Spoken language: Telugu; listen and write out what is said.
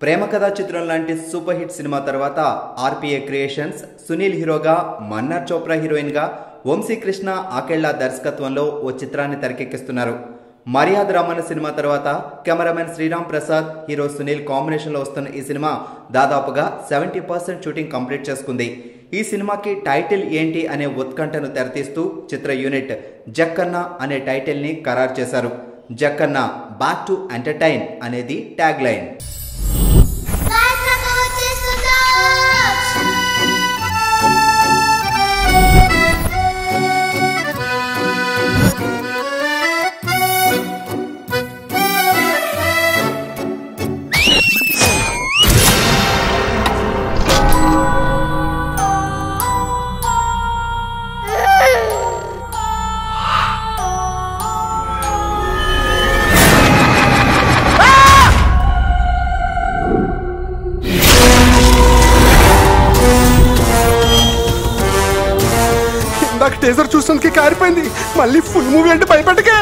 ప్రేమ కథా చిత్రం లాంటి సూపర్ హిట్ సినిమా తర్వాత ఆర్పిఏ క్రియేషన్స్ సునీల్ హీరోగా, మన్నార్ చోప్రా హీరోయిన్గా, వంశీకృష్ణ ఆకెళ్ళ దర్శకత్వంలో ఓ చిత్రాన్ని తెరకెక్కిస్తున్నారు. మర్యాద రామన్న సినిమా తర్వాత కెమెరామెన్ శ్రీరామ్ ప్రసాద్, హీరో సునీల్ కాంబినేషన్లో వస్తున్న ఈ సినిమా దాదాపుగా 70% షూటింగ్ కంప్లీట్ చేసుకుంది. ఈ సినిమాకి టైటిల్ ఏంటి అనే ఉత్కంఠను తెరతీస్తూ చిత్ర యూనిట్ జక్కన్న అనే టైటిల్ని ఖరారు చేశారు. జక్కన్న బ్యాక్ టు ఎంటర్టైన్ అనేది ట్యాగ్ లైన్. టీజర్ చూసానికి కారిపోయింది. మళ్ళీ ఫుల్ మూవీ అంటే భయపడకే.